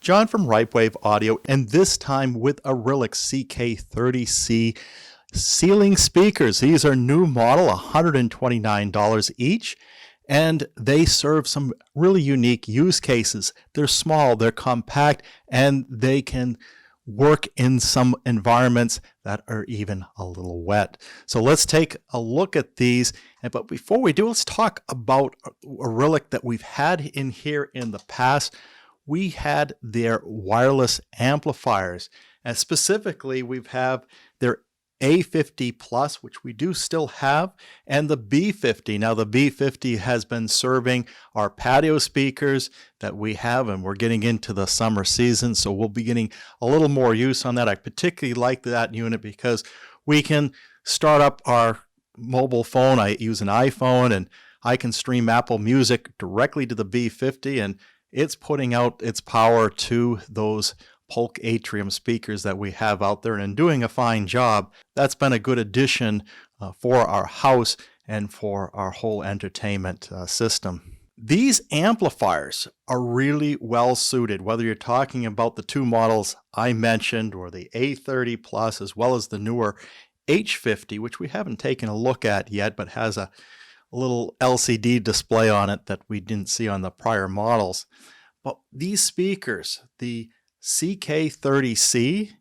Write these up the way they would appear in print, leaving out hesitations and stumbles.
John from Ripewave Audio, and this time with Arylic CK30C Ceiling Speakers. These are new model, $129 each, and they serve some really unique use cases. They're small, they're compact, and they can work in some environments that are even a little wet. So let's take a look at these. But before we do, let's talk about Arylic that we've had in here in the past. We had their wireless amplifiers, and specifically we have their A50 Plus, which we do still have, and the B50. Now the B50 has been serving our patio speakers that we have, and we're getting into the summer season, so we'll be getting a little more use on that. I particularly like that unit because we can start up our mobile phone. I use an iPhone, and I can stream Apple Music directly to the B50, and it's putting out its power to those Polk Atrium speakers that we have out there and doing a fine job. That's been a good addition for our house and for our whole entertainment system. These amplifiers are really well suited, whether you're talking about the two models I mentioned or the A30 Plus as well as the newer H50, which we haven't taken a look at yet, but has a little LCD display on it that we didn't see on the prior models. But these speakers, the CK30C,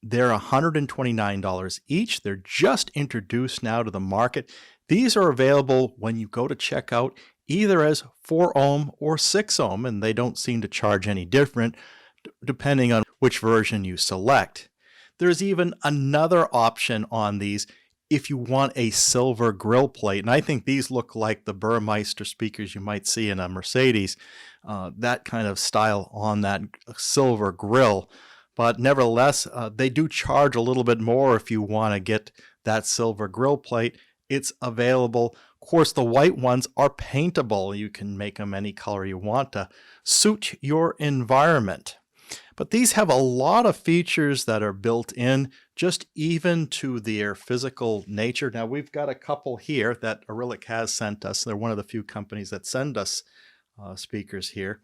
they're $129 each. They're just introduced now to the market. These are available when you go to checkout either as 4 ohm or 6 ohm, and they don't seem to charge any different depending on which version you select. There's even another option on these if you want a silver grill plate, and I think these look like the Burmeister speakers you might see in a Mercedes, that kind of style on that silver grill. But nevertheless, they do charge a little bit more if you want to get that silver grill plate. It's available. Of course, the white ones are paintable. You can make them any color you want to suit your environment. But these have a lot of features that are built in, just even to their physical nature. Now, we've got a couple here that Arylic has sent us. They're one of the few companies that send us speakers here.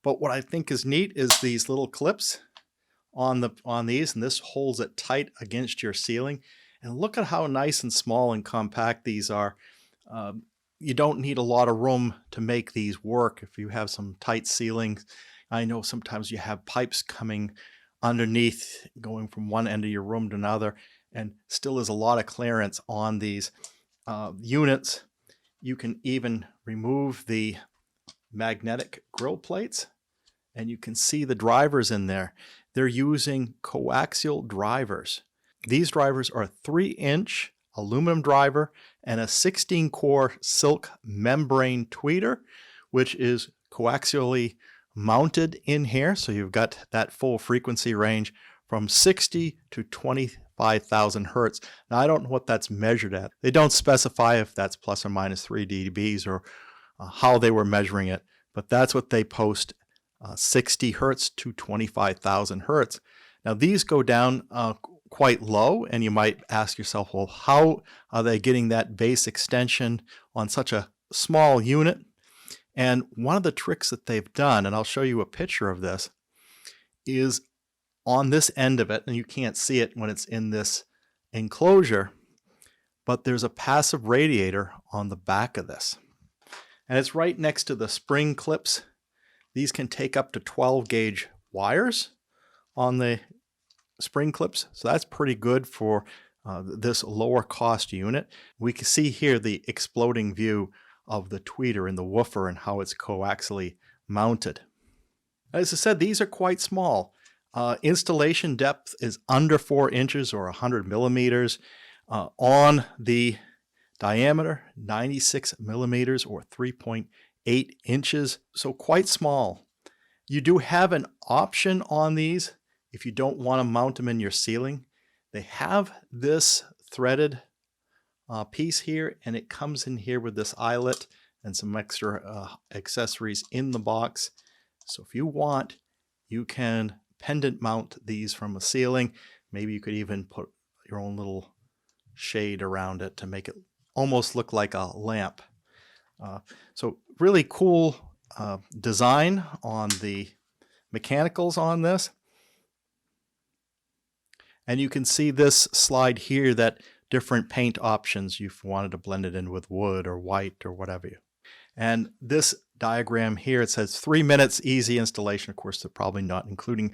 But what I think is neat is these little clips on these, and this holds it tight against your ceiling. And look at how nice and small and compact these are. You don't need a lot of room to make these work if you have some tight ceilings. I know sometimes you have pipes coming underneath, going from one end of your room to another, and still is a lot of clearance on these units. You can even remove the magnetic grill plates, and you can see the drivers in there. They're using coaxial drivers. These drivers are a 3-inch aluminum driver and a 16-core silk membrane tweeter, which is coaxially mounted in here. So you've got that full frequency range from 60 to 25,000 hertz. Now, I don't know what that's measured at. They don't specify if that's plus or minus 3 dBs or how they were measuring it, but that's what they post, 60 hertz to 25,000 hertz. Now, these go down quite low, and you might ask yourself, well, how are they getting that bass extension on such a small unit? And one of the tricks that they've done, and I'll show you a picture of this, is on this end of it, and you can't see it when it's in this enclosure, but there's a passive radiator on the back of this. And it's right next to the spring clips. These can take up to 12 gauge wires on the spring clips, so that's pretty good for this lower cost unit. We can see here the exploding view of the tweeter and the woofer and how it's coaxially mounted. As I said, these are quite small. Installation depth is under 4 inches or 100 millimeters. On the diameter, 96 millimeters or 3.8 inches, so quite small. You do have an option on these if you don't want to mount them in your ceiling. They have this threaded piece here, and it comes in here with this eyelet and some extra accessories in the box. So if you want, you can pendant mount these from a ceiling. Maybe you could even put your own little shade around it to make it almost look like a lamp. So really cool design on the mechanicals on this. And you can see this slide here that different paint options you've wanted to blend it in with wood or white or whatever. And this diagram here, it says 3 minutes, easy installation. Of course, they're probably not including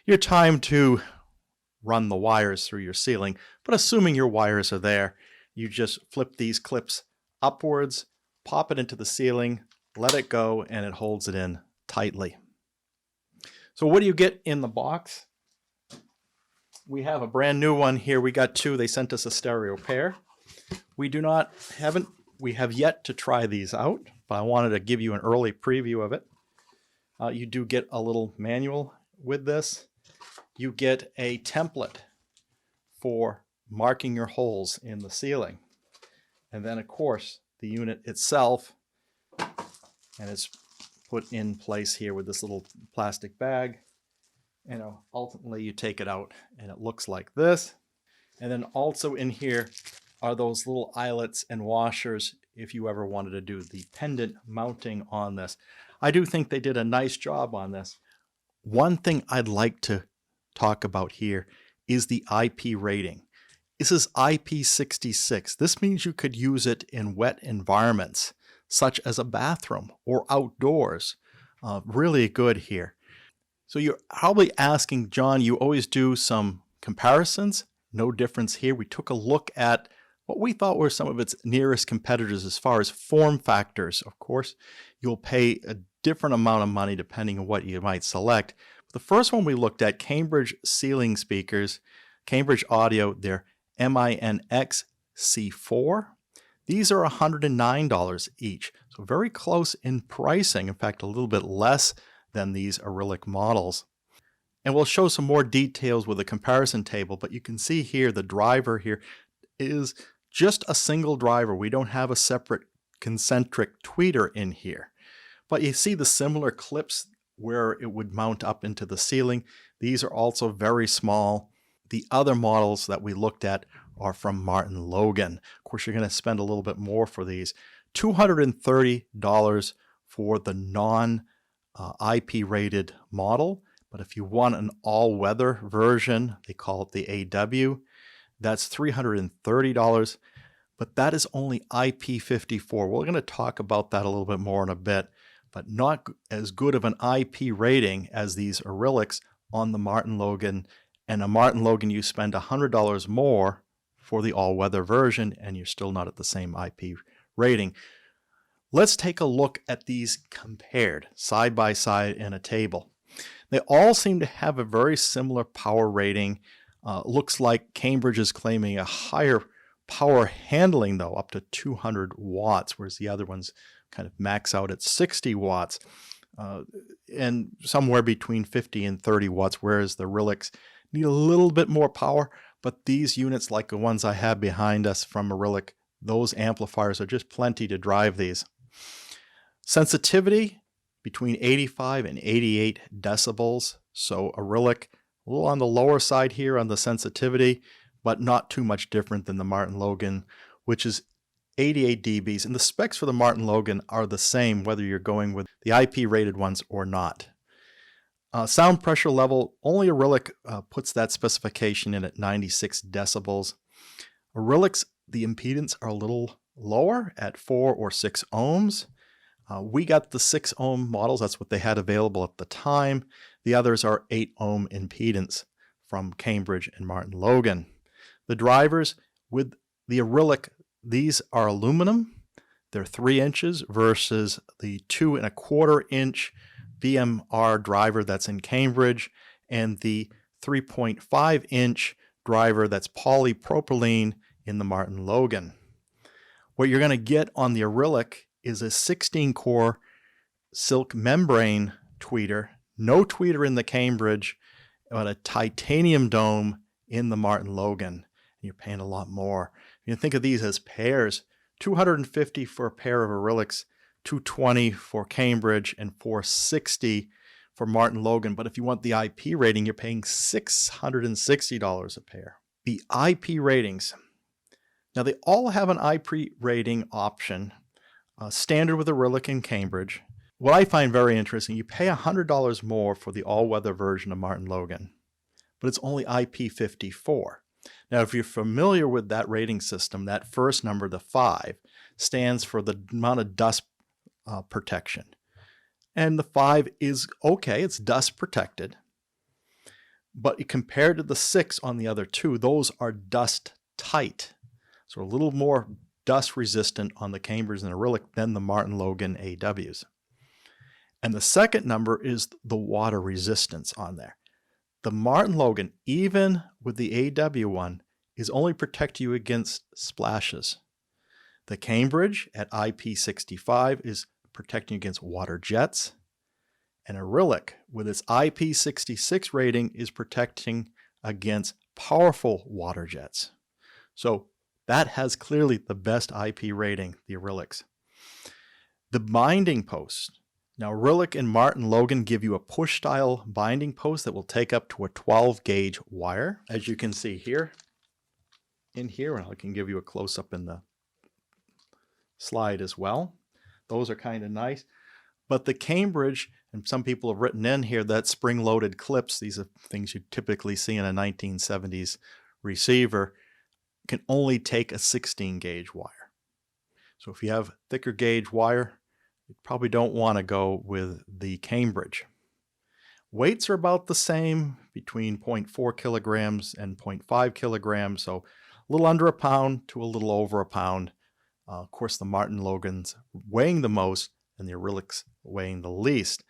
your time to run the wires through your ceiling, but assuming your wires are there, you just flip these clips upwards, pop it into the ceiling, let it go, and it holds it in tightly. So what do you get in the box? We have a brand new one here. We got two. They sent us a stereo pair. We have yet to try these out, but I wanted to give you an early preview of it. You do get a little manual with this. You get a template for marking your holes in the ceiling. And then, of course, the unit itself, and it's put in place here with this little plastic bag. You know, ultimately you take it out and it looks like this. And then also in here are those little eyelets and washers if you ever wanted to do the pendant mounting on this. I do think they did a nice job on this. One thing I'd like to talk about here is the IP rating. This is IP66. This means you could use it in wet environments, such as a bathroom or outdoors. Really good here. So you're probably asking, John, you always do some comparisons. No difference here. We took a look at what we thought were some of its nearest competitors as far as form factors. Of course, you'll pay a different amount of money depending on what you might select. The first one we looked at, Cambridge Ceiling Speakers, Cambridge Audio, their MINX C4. These are $109 each, so very close in pricing. In fact, a little bit less than these Arylic models. And we'll show some more details with a comparison table, but you can see here the driver here is just a single driver. We don't have a separate concentric tweeter in here. But you see the similar clips where it would mount up into the ceiling. These are also very small. The other models that we looked at are from Martin Logan. Of course, you're going to spend a little bit more for these. $230 for the non-IP rated model. But if you want an all-weather version, they call it the AW, that's $330. But that is only IP54. We're going to talk about that a little bit more in a bit, but not as good of an IP rating as these Arylics on the Martin Logan. And a Martin Logan, you spend $100 more for the all-weather version, and you're still not at the same IP rating. Let's take a look at these compared side by side in a table. They all seem to have a very similar power rating. Looks like Cambridge is claiming a higher power handling, though, up to 200 watts, whereas the other ones kind of max out at 60 watts, and somewhere between 50 and 30 watts, whereas the Arylics need a little bit more power. But these units, like the ones I have behind us from Arylic, those amplifiers are just plenty to drive these. Sensitivity between 85 and 88 decibels. So Arylic, a little on the lower side here on the sensitivity, but not too much different than the Martin Logan, which is 88 dBs. And the specs for the Martin Logan are the same whether you're going with the IP rated ones or not. Sound pressure level, only Arylic puts that specification in at 96 decibels. Arylics, the impedance are a little lower at 4 or 6 ohms. We got the 6 ohm models. That's what they had available at the time. The others are 8 ohm impedance from Cambridge and Martin Logan. The drivers with the Arylic, these are aluminum. They're 3 inches versus the 2 1/4 inch VMR driver that's in Cambridge and the 3.5 inch driver that's polypropylene in the Martin Logan. What you're going to get on the Arylic is a 16-core silk membrane tweeter, no tweeter in the Cambridge, but a titanium dome in the Martin Logan. And you're paying a lot more. You can think of these as pairs, $250 for a pair of Arylics, $220 for Cambridge, and $460 for Martin Logan. But if you want the IP rating, you're paying $660 a pair. The IP ratings. Now, they all have an IP rating option, standard with Arylic and Cambridge. what I find very interesting, you pay $100 more for the all-weather version of Martin Logan, but it's only IP54. Now, if you're familiar with that rating system, that first number, the 5, stands for the amount of dust protection. And the 5 is okay, it's dust protected. But compared to the 6 on the other two, those are dust tight. So a little more dust resistant on the Cambridge and Arylic than the Martin Logan AWs. And the second number is the water resistance on there. The Martin Logan, even with the AW one, is only protect you against splashes. The Cambridge at IP65 is protecting against water jets. And Arylic, with its IP66 rating, is protecting against powerful water jets. So that has clearly the best IP rating, the Arylics. The binding post. Now, Arylic and Martin Logan give you a push-style binding post that will take up to a 12-gauge wire, as you can see here. In here, and I can give you a close-up in the slide as well. Those are kind of nice. But the Cambridge, and some people have written in here that spring-loaded clips, these are things you typically see in a 1970s receiver, can only take a 16-gauge wire. So if you have thicker gauge wire, you probably don't want to go with the Cambridge. Weights are about the same, between 0.4 kilograms and 0.5 kilograms, so a little under a pound to a little over a pound. Of course, the Martin Logan's weighing the most and the Arylics weighing the least.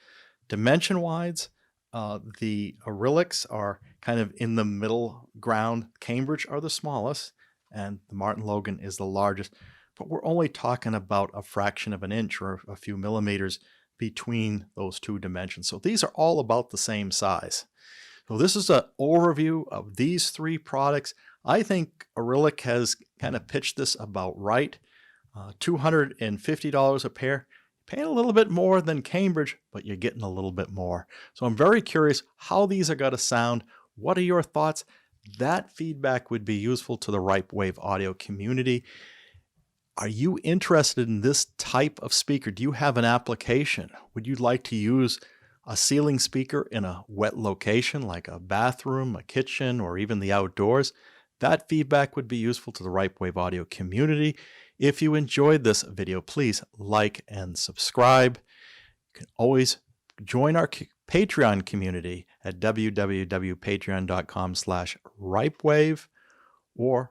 Dimension-wise, the Arylics are kind of in the middle ground. Cambridge are the smallest, and the Martin Logan is the largest. But we're only talking about a fraction of an inch or a few millimeters between those two dimensions. So these are all about the same size. So this is an overview of these three products. I think Arylic has kind of pitched this about right. $250 a pair. Paying a little bit more than Cambridge, but you're getting a little bit more. So I'm very curious how these are going to sound. What are your thoughts? That feedback would be useful to the Ripewave audio community. Are you interested in this type of speaker? Do you have an application? Would you like to use a ceiling speaker in a wet location like a bathroom, a kitchen, or even the outdoors? That feedback would be useful to the Ripewave audio community. If you enjoyed this video, please like and subscribe. You can always join our Patreon community at www.patreon.com/Ripewave, or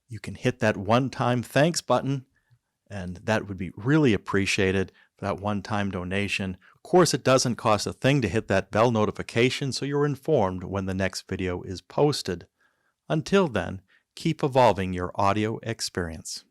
you can hit that one-time thanks button, and that would be really appreciated for that one-time donation. Of course, it doesn't cost a thing to hit that bell notification so you're informed when the next video is posted. Until then, keep evolving your audio experience.